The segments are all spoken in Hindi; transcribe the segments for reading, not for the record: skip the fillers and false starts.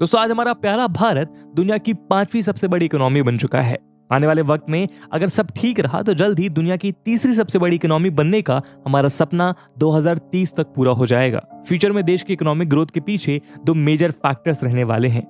दोस्तों आज हमारा प्यारा भारत दुनिया की 5वीं सबसे बड़ी इकोनॉमी बन चुका है। आने वाले वक्त में अगर सब ठीक रहा तो जल्द ही दुनिया की तीसरी सबसे बड़ी इकोनॉमी बनने का हमारा सपना 2030 तक पूरा हो जाएगा। फ्यूचर में देश की इकोनॉमिक ग्रोथ के पीछे दो मेजर फैक्टर्स रहने वाले हैं।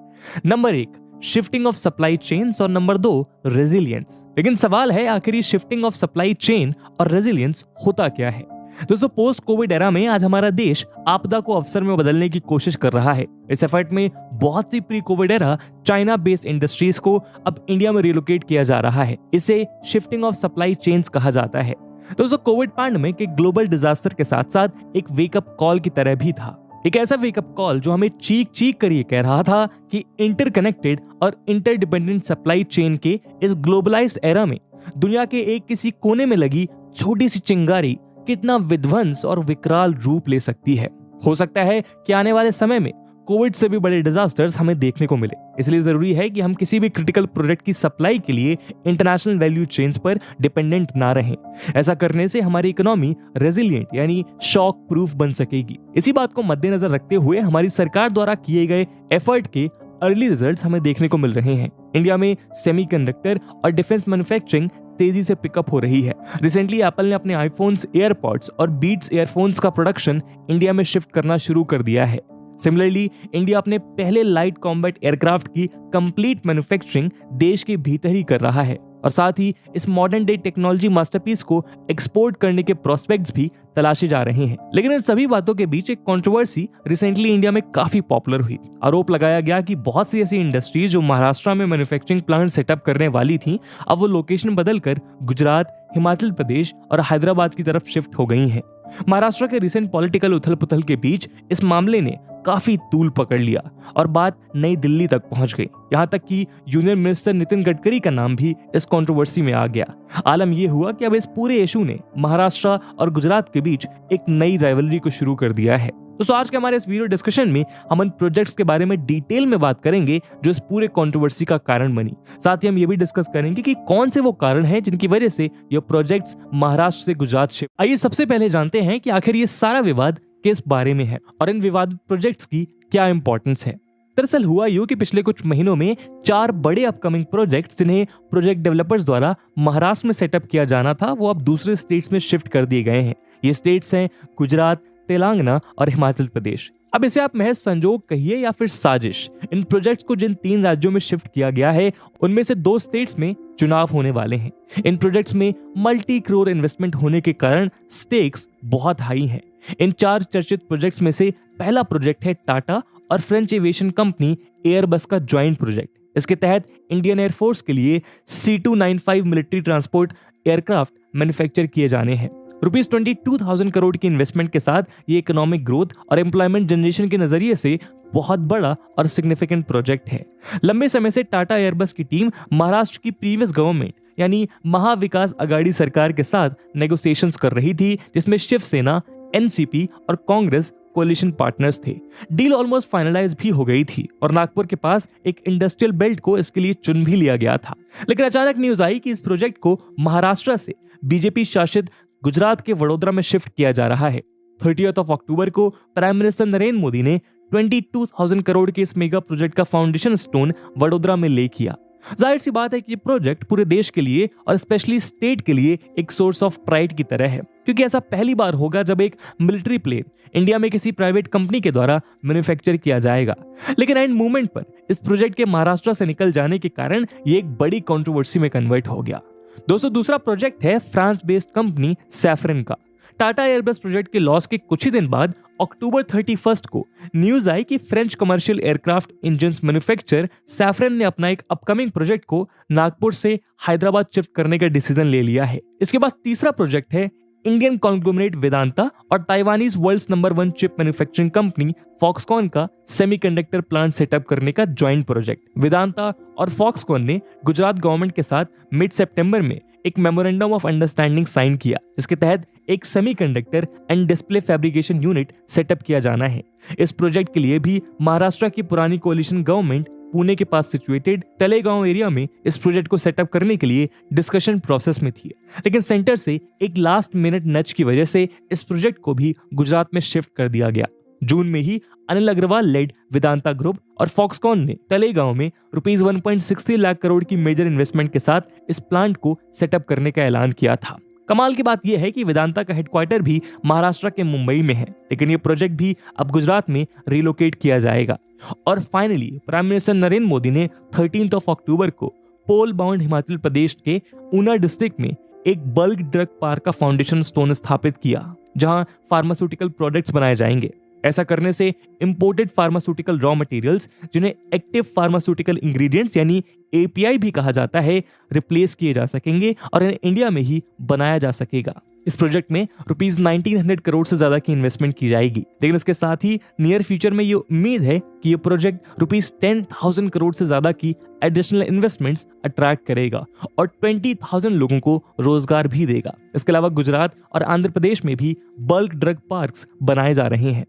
Number 1 shifting of supply chains और नंबर 2 रेजिलियंस। लेकिन सवाल है आखिर ये शिफ्टिंग ऑफ सप्लाई चेन और रेजिलियंस होता क्या है। दोस्तों पोस्ट कोविड एरा में आज हमारा देश आपदा को अवसर में बदलने की कोशिश कर रहा है। इस एफर्ट में बहुत सी pre COVID era China based industries को अब इंडिया में रिलोकेट किया जा रहा है। इसे शिफ्टिंग ऑफ सप्लाई चेन्स कहा जाता है। दोस्तों कोविड पैंडेमिक एक ग्लोबल डिजास्टर के साथ साथ एक वेकअप कॉल की तरह भी था। एक ऐसा वेकअप कॉल जो हमें चीख चीख कर ये कह रहा था कि इंटरकनेक्टेड और इंटरडिपेंडेंट सप्लाई चेन के इस ग्लोबलाइज्ड एरा में दुनिया के एक किसी कोने में लगी छोटी सी चिंगारी कितना विध्वंस और विकराल रूप ले सकती है। हो सकता है कि आने वाले समय में कोविड से भी बड़े डिजास्टर्स हमें देखने को मिले। इसलिए जरूरी है कि हम किसी भी क्रिटिकल प्रोडक्ट की सप्लाई के लिए इंटरनेशनल वैल्यू चेन्स पर डिपेंडेंट ना रहें। ऐसा करने से हमारी इकोनॉमी रेजिलिएंट यानी शॉक प्रूफ बन सकेगी। इसी बात को मद्देनजर रखते हुए हमारी सरकार द्वारा किए गए एफर्ट के अर्ली रिजल्ट्स हमें देखने को मिल रहे हैं। इंडिया में सेमीकंडक्टर और डिफेंस मैन्युफैक्चरिंग तेजी से पिकअप हो रही है। रिसेंटली एप्पल ने अपने आईफोन्स, एयरपॉड्स और बीट्स एयरफोन्स का प्रोडक्शन इंडिया में शिफ्ट करना शुरू कर दिया है। सिमिलरली इंडिया अपने पहले लाइट कॉम्बैट एयरक्राफ्ट की कंप्लीट मैन्युफैक्चरिंग देश के भीतर ही कर रहा है और साथ ही इस मॉडर्न डे टेक्नोलॉजी मास्टरपीस को एक्सपोर्ट करने के प्रोस्पेक्ट्स भी तलाशे जा रहे हैं। लेकिन इन सभी बातों के बीच एक कंट्रोवर्सी रिसेंटली इंडिया में काफी पॉपुलर हुई। आरोप लगाया गया कि बहुत सी ऐसी इंडस्ट्रीज जो महाराष्ट्र में मैन्युफैक्चरिंग प्लांट सेटअप करने वाली थी अब वो लोकेशन बदलकर गुजरात, हिमाचल प्रदेश और हैदराबाद की तरफ शिफ्ट हो गई हैं। महाराष्ट्र के रिसेंट पॉलिटिकल उथल पुथल के बीच इस मामले ने काफी तूल पकड़ लिया और बात नई दिल्ली तक पहुंच गई। यहां तक कि यूनियन मिनिस्टर नितिन गडकरी का नाम भी इस कंट्रोवर्सी में आ गया। आलम यह हुआ कि अब इस पूरे इशू ने महाराष्ट्र और गुजरात के बीच एक नई राइवलरी को शुरू कर दिया है। तो आज के हमारे इस वीडियो डिस्कशन में हम उन प्रोजेक्ट्स के बारे में डिटेल में बात करेंगे जो इस पूरे कंट्रोवर्सी का कारण बनी। साथ ही हम ये भी डिस्कस करेंगे कि कौन से वो कारण हैं जिनकी वजह से ये प्रोजेक्ट्स महाराष्ट्र से गुजरात शिफ्ट। आइए सबसे पहले जानते हैं कि आखिर ये सारा विवाद किस बारे में है और इन विवादित प्रोजेक्ट्स की क्या इंपॉर्टेंस है। दरअसल हुआ यूं कि पिछले कुछ महीनों में 4 बड़े अपकमिंग प्रोजेक्ट्स जिन्हें प्रोजेक्ट डेवलपर्स द्वारा महाराष्ट्र में सेटअप किया जाना था वो अब दूसरे स्टेट्स में शिफ्ट कर दिए गए हैं। ये स्टेट्स हैं गुजरात, तेलंगाना और हिमाचल प्रदेश। अब इसे आप महज संजोग कहिए या फिर साजिश। इन प्रोजेक्ट्स को जिन 3 राज्यों में शिफ्ट किया गया है उनमें से 2 स्टेट्स में चुनाव होने वाले हैं। इन प्रोजेक्ट्स में मल्टी करोड़ इन्वेस्टमेंट होने के कारण स्टेक्स बहुत हाई हैं। इन 4 चर्चित प्रोजेक्ट्स में से पहला प्रोजेक्ट है टाटा और फ्रेंच एविएशन कंपनी एयरबस का ज्वाइंट प्रोजेक्ट। इसके तहत इंडियन एयरफोर्स के लिए C295 military transport aircraft manufacture किए जाने हैं। ₹22,000 करोड़ की इन्वेस्टमेंट के साथ ये इकोनॉमिक ग्रोथ और एम्प्लॉयमेंट जनरेशन के नजरिए से बहुत बड़ा और सिग्निफिकेंट प्रोजेक्ट है। लंबे समय से टाटा एयरबस की टीम महाराष्ट्र की प्रीवियस गवर्नमेंट यानी महाविकास आघाड़ी सरकार के साथ नेगोशिएशंस कर रही थी, जिसमें शिवसेना, एनसीपी और कांग्रेस कोalition पार्टनर्स थे। डील ऑलमोस्ट फाइनलाइज भी हो गई थी और नागपुर के पास एक इंडस्ट्रियल बेल्ट को इसके लिए चुन भी लिया गया था। लेकिन अचानक न्यूज आई कि इस प्रोजेक्ट को महाराष्ट्र से बीजेपी शासित गुजरात के वडोदरा में शिफ्ट किया जा रहा है। 30 अक्टूबर को प्राइम मिनिस्टर नरेंद्र मोदी ने 22,000 करोड़ के इस मेगा प्रोजेक्ट का फाउंडेशन स्टोन वडोदरा में ले किया। जाहिर सी बात है कि ये प्रोजेक्ट पूरे देश के लिए और स्पेशली स्टेट के लिए एक सोर्स ऑफ प्राइड की तरह है, क्योंकि ऐसा पहली बार होगा जब एक मिलिट्री प्लेन इंडिया में किसी प्राइवेट कंपनी के द्वारा मैन्युफैक्चर किया जाएगा। लेकिन एंड मूवमेंट पर इस प्रोजेक्ट के महाराष्ट्र से निकल जाने के कारण ये एक बड़ी कंट्रोवर्सी में कन्वर्ट हो गया। दोस्तों दूसरा प्रोजेक्ट है फ्रांस बेस्ड कंपनी सैफरन का। टाटा एयरबस प्रोजेक्ट के लॉस के कुछ ही दिन बाद अक्टूबर 31 को न्यूज आई कि French commercial aircraft engines manufacturer saffron ने अपना एक अपकमिंग प्रोजेक्ट को नागपुर से हैदराबाद शिफ्ट करने का डिसीजन ले लिया है। इसके बाद तीसरा प्रोजेक्ट है इंडियन कॉन्ग्लोमरेट वेदांता और Taiwanese world's number 1 chip manufacturing company Foxconn का सेमीकंडक्टर प्लांट सेटअप करने का ज्वाइंट प्रोजेक्ट। वेदांता और फॉक्सकॉन ने गुजरात गवर्नमेंट के साथ मिड सितंबर में एक मेमोरेंडम ऑफ अंडरस्टैंडिंग साइन किया, जिसके तहत एक semiconductor and display fabrication unit setup किया जाना है। इस प्रोजेक्ट के लिए भी महाराष्ट्र की पुरानी कोalition गवर्नमेंट पुणे के पास सिचुएटेड तलेगांव एरिया में इस प्रोजेक्ट को सेटअप करने के लिए डिस्कशन प्रोसेस में थी। लेकिन सेंटर से एक लास्ट मिनट नच की वजह से इस प्रोजेक्ट को भी गुजरात में शिफ्ट कर दिया गया। जून में ही अनिल अग्रवाल लेड वेदांता ग्रुप और फॉक्सकॉन ने तलेगांव में रुपीस 1.63 लाख करोड़ की मेजर इन्वेस्टमेंट के साथ इस प्लांट को सेटअप करने का ऐलान किया था। कमाल की बात यह है कि वेदांता का हेडक्वार्टर भी महाराष्ट्र के मुंबई में है, लेकिन ये प्रोजेक्ट भी अब गुजरात में रिलोकेट किया जाएगा। और finally prime minister Narendra Modi ने 13 अक्टूबर को पोल बाउंड हिमाचल प्रदेश के ऊना डिस्ट्रिक्ट में एक बल्क ड्रग पार्क का फाउंडेशन स्टोन स्थापित किया, जहां फार्मास्यूटिकल प्रोडक्ट्स बनाए जाएंगे। ऐसा करने से इंपोर्टेड फार्मास्यूटिकल रॉ मटेरियल्स, जिन्हें एक्टिव फार्मास्यूटिकल इंग्रेडिएंट्स यानी एपीआई भी कहा जाता है, रिप्लेस किए जा सकेंगे और इन्हें इंडिया में ही बनाया जा सकेगा। इस प्रोजेक्ट में रुपीस 1900 करोड़ से ज्यादा की इन्वेस्टमेंट की जाएगी, लेकिन इसके साथ ही नियर फ्यूचर में ये उम्मीद है कि ये प्रोजेक्ट रुपीस 10,000 करोड़ से ज्यादा की एडिशनल इन्वेस्टमेंट्स अट्रैक्ट करेगा और 20,000 लोगों को रोजगार भी देगा। इसके अलावा गुजरात और आंध्र प्रदेश में भी बल्क ड्रग पार्क्स बनाए जा रहे हैं।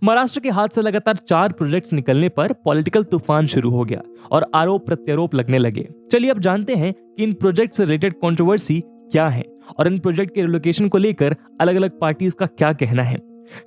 महाराष्ट्र के हाथ से लगातार 4 प्रोजेक्ट्स निकलने पर पॉलिटिकल तूफान शुरू हो गया और आरोप प्रत्यारोप लगने लगे। चलिए अब जानते हैं कि इन प्रोजेक्ट से रिलेटेड कंट्रोवर्सी क्या है और इन प्रोजेक्ट के रिलोकेशन को लेकर अलग अलग पार्टीज का क्या कहना है।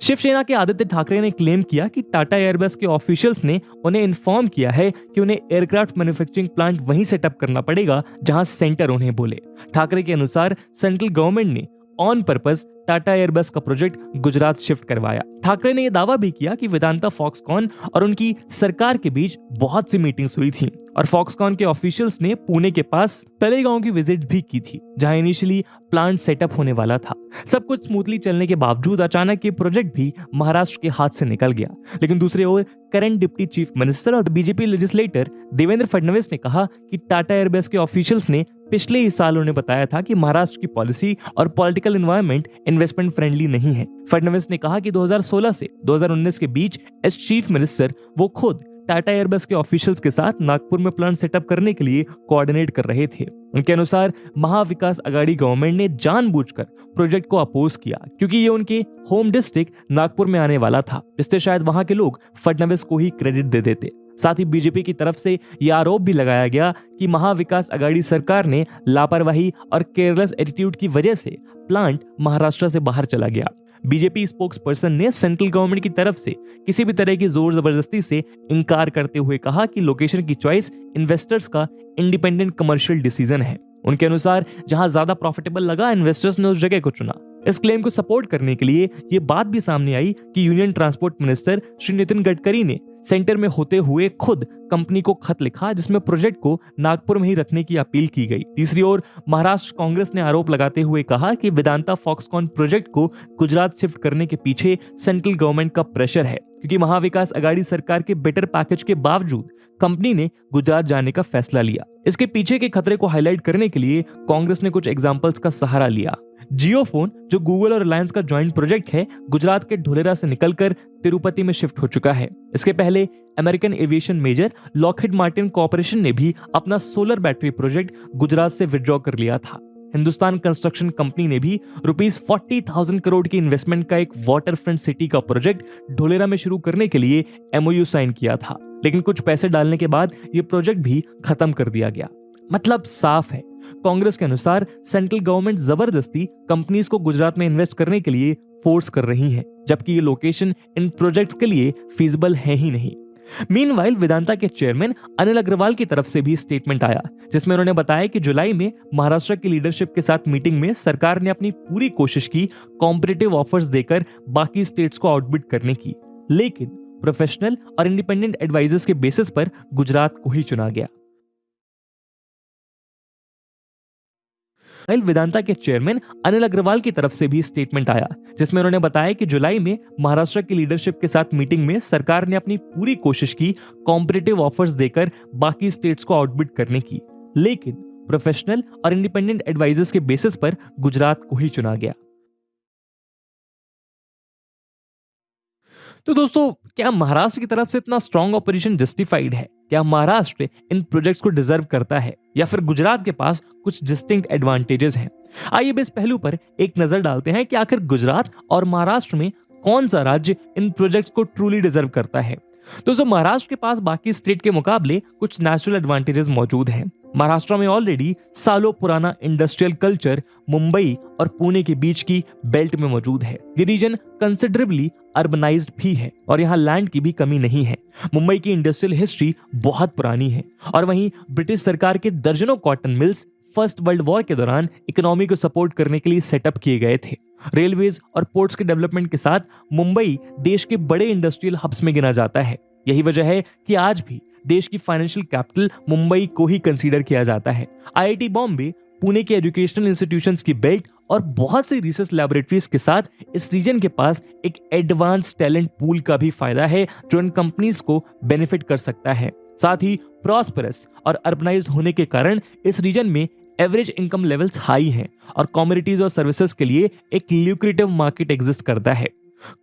शिवसेना के आदित्य ठाकरे ने क्लेम किया कि टाटा एयरबस के ऑफिशियल्स ने उन्हें इन्फॉर्म किया है कि उन्हें एयरक्राफ्ट मैन्युफैक्चरिंग प्लांट वहीं सेटअप करना पड़ेगा जहां सेंटर उन्हें बोले। ठाकरे के अनुसार सेंट्रल गवर्नमेंट ने ऑन पर्पस टाटा एयरबस का प्रोजेक्ट गुजरात शिफ्ट करवाया। ठाकरे ने यह दावा भी किया कि वेदांता फॉक्सकॉन और उनकी सरकार के बीच बहुत सी मीटिंग्स हुई थी और फॉक्सकॉन के ऑफिशियल्स ने पुणे के पास तलेगांव की विजिट भी की थी, जहां इनिशियली प्लांट सेटअप होने वाला था। सब कुछ स्मूथली चलने के बावजूद अचानक ये प्रोजेक्ट भी महाराष्ट्र के हाथ से निकल गया। लेकिन दूसरी ओर करंट डिप्टी चीफ मिनिस्टर और बीजेपी लेजिस्लेटर देवेंद्र फडणवीस ने कहा कि टाटा एयरबेस के ऑफिशियल्स ने पिछले ही साल उन्हें बताया था कि महाराष्ट्र की पॉलिसी और पॉलिटिकल एनवायरनमेंट इन्वेस्टमेंट फ्रेंडली नहीं है। फडणवीस ने कहा कि 2016 से 2019 के बीच एज चीफ मिनिस्टर वो खुद टाटा एयरबस के ऑफिशियल्स के साथ नागपुर में प्लांट सेटअप करने के लिए कोऑर्डिनेट कर रहे थे। उनके अनुसार महाविकास अघाड़ी गवर्नमेंट ने जानबूझकर प्रोजेक्ट को अपोज किया क्योंकि ये उनके होम डिस्ट्रिक्ट नागपुर में आने वाला था, जिससे शायद वहां के लोग फडणवीस को ही क्रेडिट दे देते। साथ ही बीजेपी की तरफ से यह आरोप भी लगाया गया कि महाविकास अघाड़ी सरकार ने लापरवाही और केयरलेस एटीट्यूड की वजह से प्लांट महाराष्ट्र से बाहर चला गया। बीजेपी स्पोक्स पर्सन ने सेंट्रल गवर्नमेंट की तरफ से किसी भी तरह की जोर जबरदस्ती से इनकार करते हुए कहा कि लोकेशन की चॉइस इन्वेस्टर्स का इंडिपेंडेंट कमर्शियल डिसीजन है। उनके अनुसार जहां ज्यादा प्रॉफिटेबल लगा, इन्वेस्टर्स ने उस जगह को चुना। इस क्लेम को सपोर्ट करने के लिए ये बात भी सामने आई कि union transport minister Shri Nitin Gadkari ने सेंटर में होते हुए खुद कंपनी को खत लिखा, जिसमें प्रोजेक्ट को नागपुर में ही रखने की अपील की गई। तीसरी ओर महाराष्ट्र कांग्रेस ने आरोप लगाते हुए कहा कि वेदांता फॉक्सकॉन प्रोजेक्ट को गुजरात शिफ्ट करने के पीछे सेंट्रल गवर्नमेंट का प्रेशर है, क्योंकि महाविकास अघाड़ी सरकार के बेटर पैकेज के बावजूद कंपनी ने गुजरात जाने का फैसला लिया। इसके पीछे के खतरे को हाईलाइट करने के लिए कांग्रेस ने कुछ एग्जांपल्स का सहारा लिया। जियो फोन, जो गूगल और रिलायंस का ज्वाइंट प्रोजेक्ट है, गुजरात के ढोलेरा से निकलकर तिरुपति में शिफ्ट हो चुका है। इसके पहले American aviation major Lockheed Martin corporation ने भी अपना सोलर बैटरी प्रोजेक्ट गुजरात से विड्रॉ कर लिया था। हिंदुस्तान कंस्ट्रक्शन कंपनी ने भी रुपीस 40,000 करोड़ की इन्वेस्टमेंट का एक वाटर फ्रंट सिटी का प्रोजेक्ट ढोलेरा में शुरू करने के लिए एमओयू साइन किया था, लेकिन कुछ पैसे डालने के बाद ये प्रोजेक्ट भी खत्म कर दिया गया। मतलब साफ है, कांग्रेस के अनुसार सेंट्रल गवर्नमेंट जबरदस्ती कंपनीज को गुजरात में इन्वेस्ट करने के लिए फोर्स कर रही है, जबकि ये लोकेशन इन प्रोजेक्ट्स के लिए फीजिबल है ही नहीं। मीनवाइल वेदांता के चेयरमैन अनिल अग्रवाल की तरफ से भी स्टेटमेंट आया, जिसमें उन्होंने बताया कि जुलाई में महाराष्ट्र की लीडरशिप के साथ मीटिंग में सरकार ने अपनी पूरी कोशिश की कॉम्पिटिटिव ऑफर्स देकर बाकी स्टेट्स को आउटबिड करने की, लेकिन प्रोफेशनल और इंडिपेंडेंट एडवाइजर्स के बेसिस पर गुजरात को ही चुना गया। वेदांता के चेयरमैन अनिल अग्रवाल की तरफ से भी स्टेटमेंट आया, जिसमें उन्होंने बताया कि जुलाई में महाराष्ट्र की लीडरशिप के साथ मीटिंग में सरकार ने अपनी पूरी कोशिश की कॉम्पिटिटिव ऑफर्स देकर बाकी स्टेट्स को आउटबिड करने की, लेकिन प्रोफेशनल और इंडिपेंडेंट एडवाइजर्स के बेसिस पर गुजरात को ही चुना गया। तो दोस्तों, क्या महाराष्ट्र की तरफ से इतना स्ट्रॉन्ग ऑपरेशन जस्टिफाइड है? क्या महाराष्ट्र इन प्रोजेक्ट्स को डिजर्व करता है, या फिर गुजरात के पास कुछ डिस्टिंक्ट एडवांटेजेस हैं? आइए इस पहलू पर एक नजर डालते हैं कि आखिर गुजरात और महाराष्ट्र में कौन सा राज्य इन प्रोजेक्ट्स को ट्रूली डिजर्व करता है। दोस्तों महाराष्ट्र के पास बाकी स्टेट के मुकाबले कुछ नेचुरल एडवांटेजेस मौजूद हैं। महाराष्ट्र में ऑलरेडी सालों पुराना इंडस्ट्रियल कल्चर मुंबई और पुणे के बीच की बेल्ट में मौजूद है। ये रीजन कंसिडरेबली अर्बनाइज्ड भी है और यहाँ लैंड की भी कमी नहीं है। मुंबई की इंडस्ट्रियल हिस्ट्री बहुत पुरानी है और वहीं ब्रिटिश सरकार के दर्जनों cotton mills first world war के दौरान इकोनॉमी को सपोर्ट करने के लिए सेटअप किए गए थे। रेलवेज और पोर्ट्स के डेवलपमेंट के साथ मुंबई देश के बड़े इंडस्ट्रियल हब्स में गिना जाता है। यही वजह है कि आज भी देश की फाइनेंशियल कैपिटल मुंबई को ही कंसीडर किया जाता है। आईआईटी बॉम्बे, पुणे के एजुकेशनल इंस्टीट्यूशंस की बेल्ट और बहुत सी रिसर्च लैबोरेटरीज के साथ इस रीजन के पास एक एडवांस टैलेंट पूल का भी फायदा है जो इन कंपनीज को बेनिफिट कर सकता है। साथ ही प्रॉस्परस और अर्बनाइज्ड होने के कारण इस रीजन में एवरेज इनकम लेवल्स हाई हैं और कमोडिटीज और सर्विसेज के लिए एक ल्यूक्रेटिव मार्केट एग्जिस्ट करता है।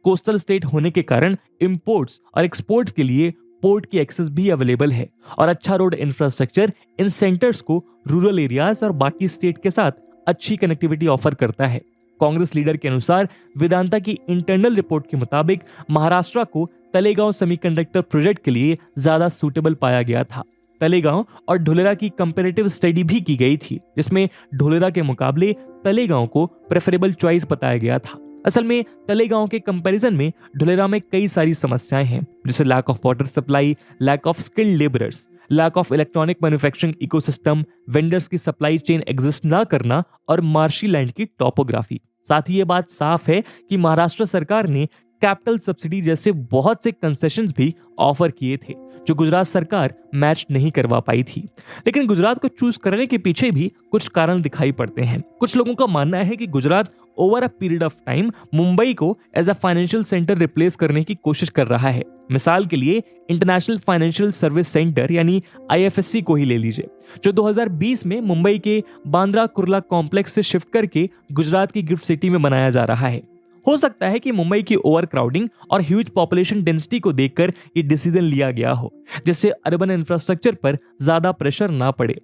कोस्टल स्टेट होने के कारण इंपोर्ट्स और एक्सपोर्ट्स के लिए पोर्ट की एक्सेस भी अवेलेबल है और अच्छा रोड इंफ्रास्ट्रक्चर इन सेंटर्स को रूरल एरियाज और बाकी स्टेट के साथ अच्छी कनेक्टिविटी ऑफर करता है। कांग्रेस लीडर के अनुसार वेदांता की इंटरनल रिपोर्ट के मुताबिक महाराष्ट्र को तलेगांव सेमीकंडक्टर प्रोजेक्ट के लिए ज्यादा सूटेबल पाया गया था। तलेगांव और ढोलेरा की कंपैरेटिव स्टडी भी की गई थी जिसमें ढोलेरा के मुकाबले तलेगांव को प्रेफरेबल चॉइस बताया गया था। असल में तलेगांव के कंपैरिजन में ढोलेरा में कई सारी समस्याएं हैं जैसे lack of water supply, lack of skilled labourers, lack of electronic manufacturing ecosystem, vendors की सप्लाई चेन एग्जिस्ट ना करना और मार्शी लैंड की टोपोग्राफी। साथ ही ये बात साफ है कि महाराष्ट्र सरकार ने कैपिटल सब्सिडी जैसे बहुत से कंसेशंस भी ऑफर किए थे जो गुजरात सरकार मैच नहीं करवा पाई थी। लेकिन गुजरात को चूज करने के पीछे भी कुछ कारण दिखाई पड़ते हैं। कुछ लोगों का मानना है कि Gujarat over a period of time Mumbai को as a financial centre replace करने की कोशिश कर रहा है। मिसाल के लिए इंटरनेशनल फाइनेंशियल सर्विस सेंटर यानी आईएफएससी को ही ले लीजिए जो 2020 में मुंबई के बांद्रा कुर्ला कॉम्प्लेक्स से शिफ्ट करके गुजरात की गिफ्ट सिटी में बनाया जा रहा है। हो सकता है कि मुंबई की ओवर क्राउडिंग और ह्यूज पॉपुलेशन डेंसिटी को देखकर ये डिसीजन लिया गया हो जिससे अर्बन इंफ्रास्ट्रक्चर पर ज्यादा प्रेशर ना पड़े।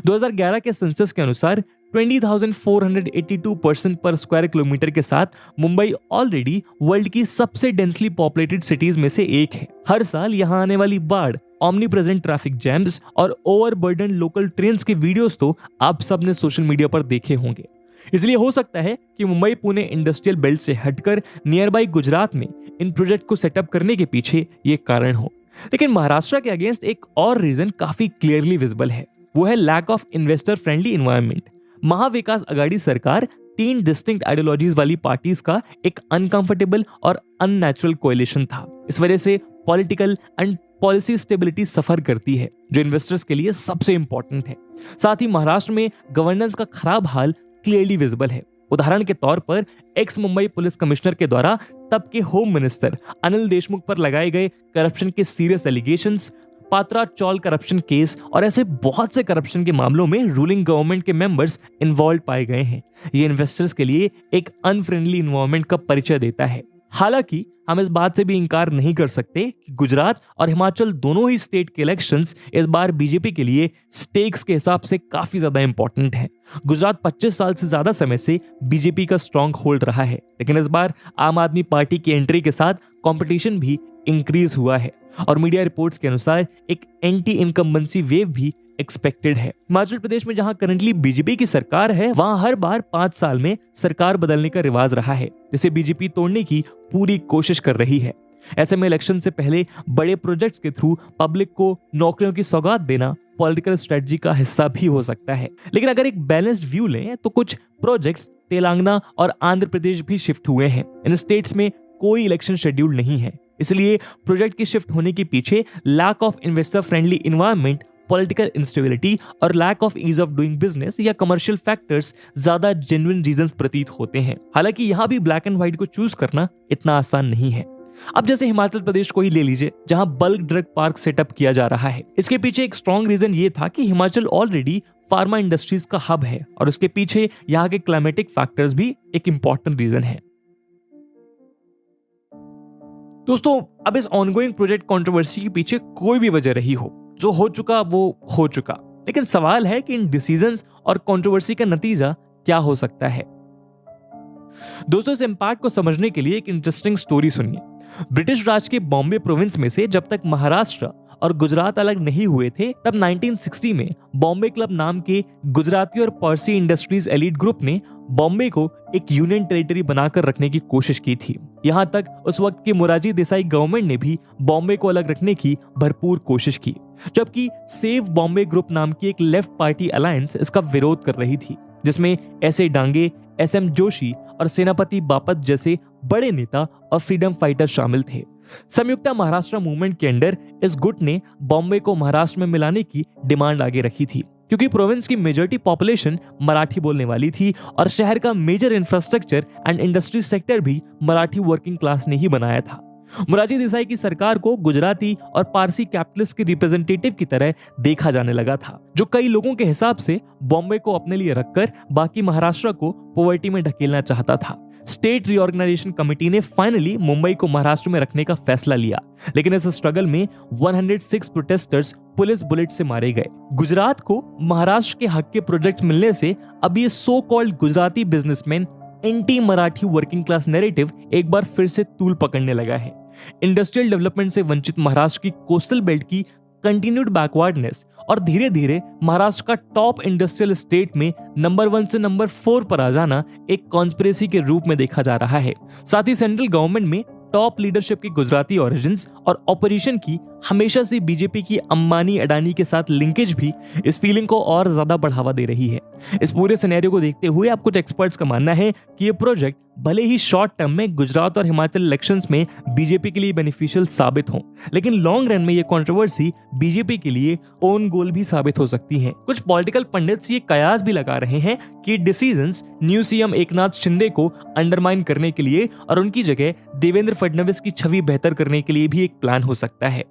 2011 के सेंसस के अनुसार 20,482 पर्सन पर स्क्वायर किलोमीटर के साथ मुंबई ऑलरेडी वर्ल्ड की सबसे डेंसली पॉपुलेटेड सिटीज में से एक है। हर साल यहाँ आने वाली बाढ़, ऑमनी प्रेजेंट ट्रैफिक जैम्स और ओवरबर्डन लोकल ट्रेन्स के वीडियोस तो आप सबने सोशल मीडिया पर देखे होंगे। इसलिए हो सकता है कि मुंबई पुणे इंडस्ट्रियल बेल्ट से हटकर नियर बाई गुजरात में इन प्रोजेक्ट को सेटअप करने के पीछे ये कारण हो। लेकिन महाराष्ट्र के अगेंस्ट एक और रीजन काफी क्लियरली विजिबल है, वो है lack of investor friendly environment. Maha Vikas Aghadi सरकार 3 डिस्टिंक्ट आइडियोलॉजीज वाली पार्टीज का एक अनकंफर्टेबल और अननेचुरल कोएलिशन था। इस वजह से पॉलिटिकल एंड पॉलिसी स्टेबिलिटी सफर करती है जो इन्वेस्टर्स के लिए सबसे इंपॉर्टेंट है। साथ ही महाराष्ट्र में गवर्नेंस का खराब हाल क्लियरली विजिबल है। उदाहरण के तौर पर एक्स मुंबई पुलिस कमिश्नर के द्वारा तब के होम मिनिस्टर अनिल देशमुख पर लगाए गए करप्शन के सीरियस एलिगेशंस, पात्रा चौल करप्शन केस और ऐसे बहुत से करप्शन के मामलों में रूलिंग गवर्नमेंट के मेंबर्स इन्वॉल्व पाए गए हैं। ये इन्वेस्टर्स के लिए एक अनफ्रेंडली इन्वायरमेंट का परिचय देता है। हालांकि हम इस बात से भी इंकार नहीं कर सकते कि गुजरात और हिमाचल दोनों ही स्टेट के इलेक्शंस इस बार बीजेपी के लिए स्टेक्स के हिसाब से काफी ज्यादा इंपॉर्टेंट है। गुजरात 25 साल से ज्यादा समय से बीजेपी का स्ट्रॉन्ग होल्ड रहा है, लेकिन इस बार आम आदमी पार्टी की एंट्री के साथ कंपटीशन भी इंक्रीज हुआ है और मीडिया रिपोर्ट्स के अनुसार एक एंटी इनकम्बेंसी वेव भी एक्सपेक्टेड है। हिमाचल प्रदेश में जहां करंटली बीजेपी की सरकार है वहां हर बार 5 साल में सरकार बदलने का रिवाज रहा है जिसे बीजेपी तोड़ने की पूरी कोशिश कर रही है। ऐसे में इलेक्शन से पहले बड़े प्रोजेक्ट्स के थ्रू पब्लिक को नौकरियों की सौगात देना पॉलिटिकल स्ट्रेटजी का हिस्सा भी हो सकता है। लेकिन अगर एक बैलेंस्ड व्यू लें तो कुछ प्रोजेक्ट्स तेलंगाना और आंध्र प्रदेश भी शिफ्ट हुए हैं। इन स्टेट्स में कोई इलेक्शन शेड्यूल नहीं है, इसलिए प्रोजेक्ट की शिफ्ट होने के पीछे lack of investor friendly environment, political instability और lack of ease of doing business या कमर्शियल फैक्टर्स ज्यादा जेन्युइन रीजंस प्रतीत होते हैं। हालांकि यहाँ भी ब्लैक एंड व्हाइट को चूज करना इतना आसान नहीं है। अब जैसे हिमाचल प्रदेश को ही ले लीजिए जहां बल्क ड्रग पार्क सेटअप किया जा रहा है। इसके पीछे एक स्ट्रॉन्ग रीजन ये था कि हिमाचल ऑलरेडी फार्मा इंडस्ट्रीज का हब है और उसके पीछे यहाँ के क्लाइमेटिक फैक्टर्स भी एक इंपॉर्टेंट रीजन है। दोस्तों अब इस ऑनगोइंग प्रोजेक्ट कंट्रोवर्सी के पीछे कोई भी वजह रही हो, जो हो चुका वो हो चुका, लेकिन सवाल है कि इन डिसीजंस और कंट्रोवर्सी का नतीजा क्या हो सकता है। दोस्तों इस इंपैक्ट को समझने के लिए एक इंटरेस्टिंग स्टोरी सुनिए। ब्रिटिश राज के बॉम्बे प्रोविंस में से जब तक महाराष्ट्र और गुजरात अलग नहीं हुए थे, तब 1960 में बॉम्बे क्लब नाम के गुजराती और पारसी इंडस्ट्रीज एलीट ग्रुप ने बॉम्बे को एक यूनियन टेरिटरी बनाकर रखने की कोशिश की थी। यहाँ तक उस वक्त की मोरारजी देसाई गवर्नमेंट ने भी बॉम्बे को अलग रखने की भरपूर कोशिश की, जबकि सेव बॉम्बे ग्रुप नाम की एक लेफ्ट पार्टी अलायंस इसका विरोध कर रही थी, जिसमें ऐसे डांगे, एसएम जोशी और सेनापति बापट जैसे बड़े नेता और फ्रीडम फाइटर शामिल थे। संयुक्त महाराष्ट्र मूवमेंट के अंडर इस गुट ने बॉम्बे को महाराष्ट्र में मिलाने की डिमांड आगे रखी थी, क्योंकि प्रोविंस की मेजॉरिटी पॉपुलेशन मराठी बोलने वाली थी और शहर का major infrastructure and industry sector भी मराठी वर्किंग क्लास ने ही बनाया था। मोरारजी देसाई की सरकार को गुजराती और पारसी कैपिटलिस्ट के रिप्रेजेंटेटिव की तरह देखा जाने लगा था, जो कई लोगों के हिसाब से बॉम्बे को अपने लिए रखकर बाकी महाराष्ट्र को पॉवर्टी में ढकेलना चाहता था। स्टेट रीऑर्गेनाइजेशन कमेटी ने फाइनली मुंबई को महाराष्ट्र में रखने का फैसला लिया, लेकिन इस स्ट्रगल में 106 प्रोटेस्टर्स पुलिस बुलेट से मारे गए। गुजरात को महाराष्ट्र के हक के प्रोजेक्ट्स मिलने से अब ये so called Gujarati businessman anti Marathi working class narrative एक बार फिर से तूल पकड़ने लगा है। इंडस्ट्रियल डेवलपमेंट से वंचित महाराष्ट्र की कोस्टल बेल्ट की कंटिन्यूड बैकवर्डनेस और धीरे धीरे महाराष्ट्र का टॉप इंडस्ट्रियल स्टेट में नंबर 1 से नंबर 4 पर आ जाना एक कॉन्स्पिरेसी के रूप में देखा जा रहा है। साथ ही सेंट्रल गवर्नमेंट में टॉप लीडरशिप की गुजराती ओरिजिन्स और ऑपरेशन की हमेशा से बीजेपी की अंबानी अडानी के साथ लिंकेज भी इस फीलिंग को और ज्यादा बढ़ावा दे रही है। इस पूरे सिनेरियो को देखते हुए अब कुछ एक्सपर्ट्स का मानना है कि ये प्रोजेक्ट भले ही शॉर्ट टर्म में गुजरात और हिमाचल इलेक्शंस में बीजेपी के लिए बेनिफिशियल साबित हो, लेकिन लॉन्ग रन में ये कंट्रोवर्सी बीजेपी के लिए ओन गोल भी साबित हो सकती है। कुछ पॉलिटिकल पंडित्स ये कयास भी लगा रहे हैं कि decisions new CM Eknath Shinde को अंडरमाइन करने के लिए और उनकी जगह देवेंद्र फडणवीस की छवि बेहतर करने के लिए भी एक प्लान हो सकता है।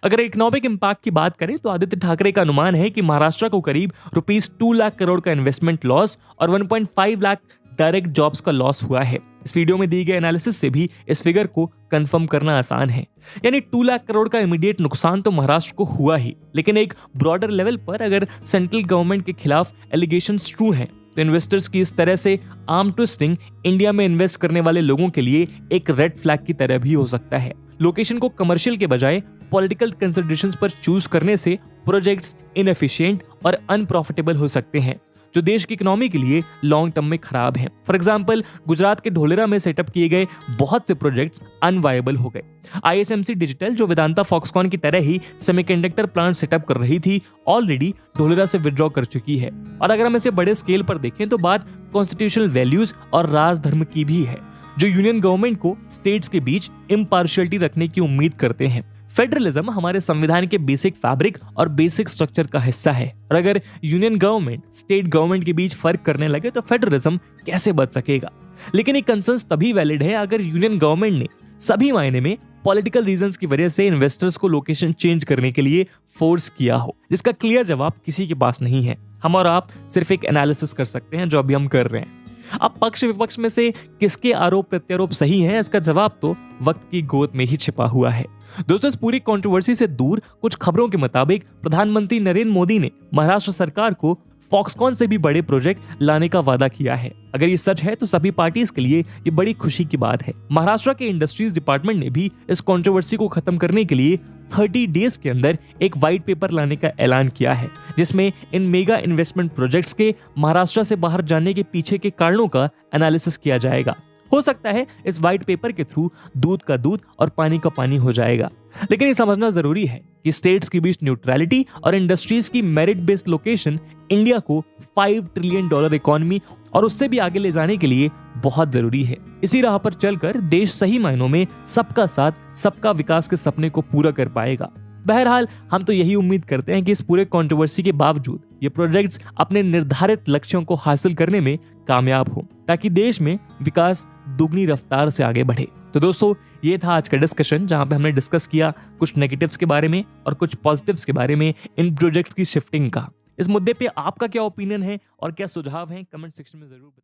अगर इकोनॉमिक इंपैक्ट की बात करें तो आदित्य ठाकरे का अनुमान है कि महाराष्ट्र को करीब ₹2 लाख करोड़ का इन्वेस्टमेंट लॉस और 1.5 लाख डायरेक्ट जॉब्स का लॉस हुआ है। इस वीडियो में दिए गए एनालिसिस से भी इस फिगर को कंफर्म करना आसान है। यानी 2 लाख करोड़ का इमीडिएट नुकसान तो महाराष्ट्र को हुआ ही, लेकिन एक ब्रॉडर लेवल पर अगर सेंट्रल गवर्नमेंट के खिलाफ एलिगेशंस ट्रू हैं तो इन्वेस्टर्स की इस तरह से आर्म ट्विस्टिंग इंडिया में इन्वेस्ट करने वाले लोगों के लिए एक रेड फ्लैग की तरह भी हो सकता है। लोकेशन को कमर्शियल के बजाय पॉलिटिकल कंसिडरेशंस पर चूज करने से प्रोजेक्ट्स इनएफिशिएंट और अनप्रॉफिटेबल हो सकते हैं, जो देश की इकोनॉमी के लिए लॉन्ग टर्म में खराब है। फॉर एग्जांपल, गुजरात के ढोलेरा में सेटअप किए गए बहुत से प्रोजेक्ट्स अनवायबल हो गए। आईएसएमसी डिजिटल, जो वेदांता फॉक्सकॉन की तरह ही सेमीकंडक्टर प्लांट सेटअप कर रही थी, ऑलरेडी ढोलेरा से विड्रॉ कर चुकी है। और अगर हम इसे बड़े स्केल पर देखें तो बात कॉन्स्टिट्यूशनल वैल्यूज और राजधर्म की भी है, जो यूनियन गवर्नमेंट को स्टेट्स के बीच इम्पार्शियलिटी रखने की उम्मीद करते हैं। फेडरलिज्म हमारे संविधान के बेसिक फैब्रिक और बेसिक स्ट्रक्चर का हिस्सा है, और अगर यूनियन गवर्नमेंट स्टेट गवर्नमेंट के बीच फर्क करने लगे तो फेडरलिज्म कैसे बच सकेगा। लेकिन ये कंसर्न्स तभी वैलिड है अगर यूनियन गवर्नमेंट ने सभी मायने में पॉलिटिकल रीजंस की वजह से इन्वेस्टर्स को लोकेशन चेंज करने के लिए फोर्स किया हो, जिसका क्लियर जवाब किसी के पास नहीं है। हम और आप सिर्फ एक एनालिसिस कर सकते हैं, जो अभी हम कर रहे हैं। अब पक्ष विपक्ष में से किसके आरोप प्रत्यारोप सही है, इसका जवाब तो वक्त की गोद में ही छिपा हुआ है। दोस्तों, इस पूरी कंट्रोवर्सी से दूर कुछ खबरों के मुताबिक प्रधानमंत्री नरेंद्र मोदी ने महाराष्ट्र सरकार को फॉक्सकॉन से भी बड़े प्रोजेक्ट लाने का वादा किया है। अगर ये सच है तो सभी पार्टीज के लिए ये बड़ी खुशी की बात है। महाराष्ट्र के इंडस्ट्रीज डिपार्टमेंट ने भी इस कंट्रोवर्सी को खत्म करने के लिए 30 डेज के अंदर एक व्हाइट पेपर लाने का ऐलान किया है, जिसमें इन मेगा इन्वेस्टमेंट प्रोजेक्ट्स के महाराष्ट्र से बाहर जाने के पीछे के कारणों का एनालिसिस किया जाएगा। हो सकता है इस व्हाइट पेपर के थ्रू दूध का दूध और पानी का पानी हो जाएगा, लेकिन ये समझना जरूरी है कि स्टेट्स के बीच न्यूट्रलिटी और इंडस्ट्रीज की मेरिट बेस्ड लोकेशन इंडिया को $5 ट्रिलियन इकोनॉमी और उससे भी आगे ले जाने के लिए बहुत जरूरी है। इसी राह पर चलकर देश सही मायनों में सबका साथ सबका विकास के सपने को पूरा कर पाएगा। बहरहाल, हम तो यही उम्मीद करते हैं कि इस पूरे कंट्रोवर्सी के बावजूद ये प्रोजेक्ट्स अपने निर्धारित लक्ष्यों को हासिल करने में कामयाब हो, ताकि देश में विकास दुगनी रफ्तार से आगे बढ़े। तो दोस्तों, ये था आज का डिस्कशन, जहां पे हमने डिस्कस किया कुछ नेगेटिव्स के बारे में और कुछ पॉजिटिव्स के बारे में इन प्रोजेक्ट की शिफ्टिंग का। इस मुद्दे पे आपका क्या ओपिनियन है और क्या सुझाव है, कमेंट सेक्शन में जरूर बताएं।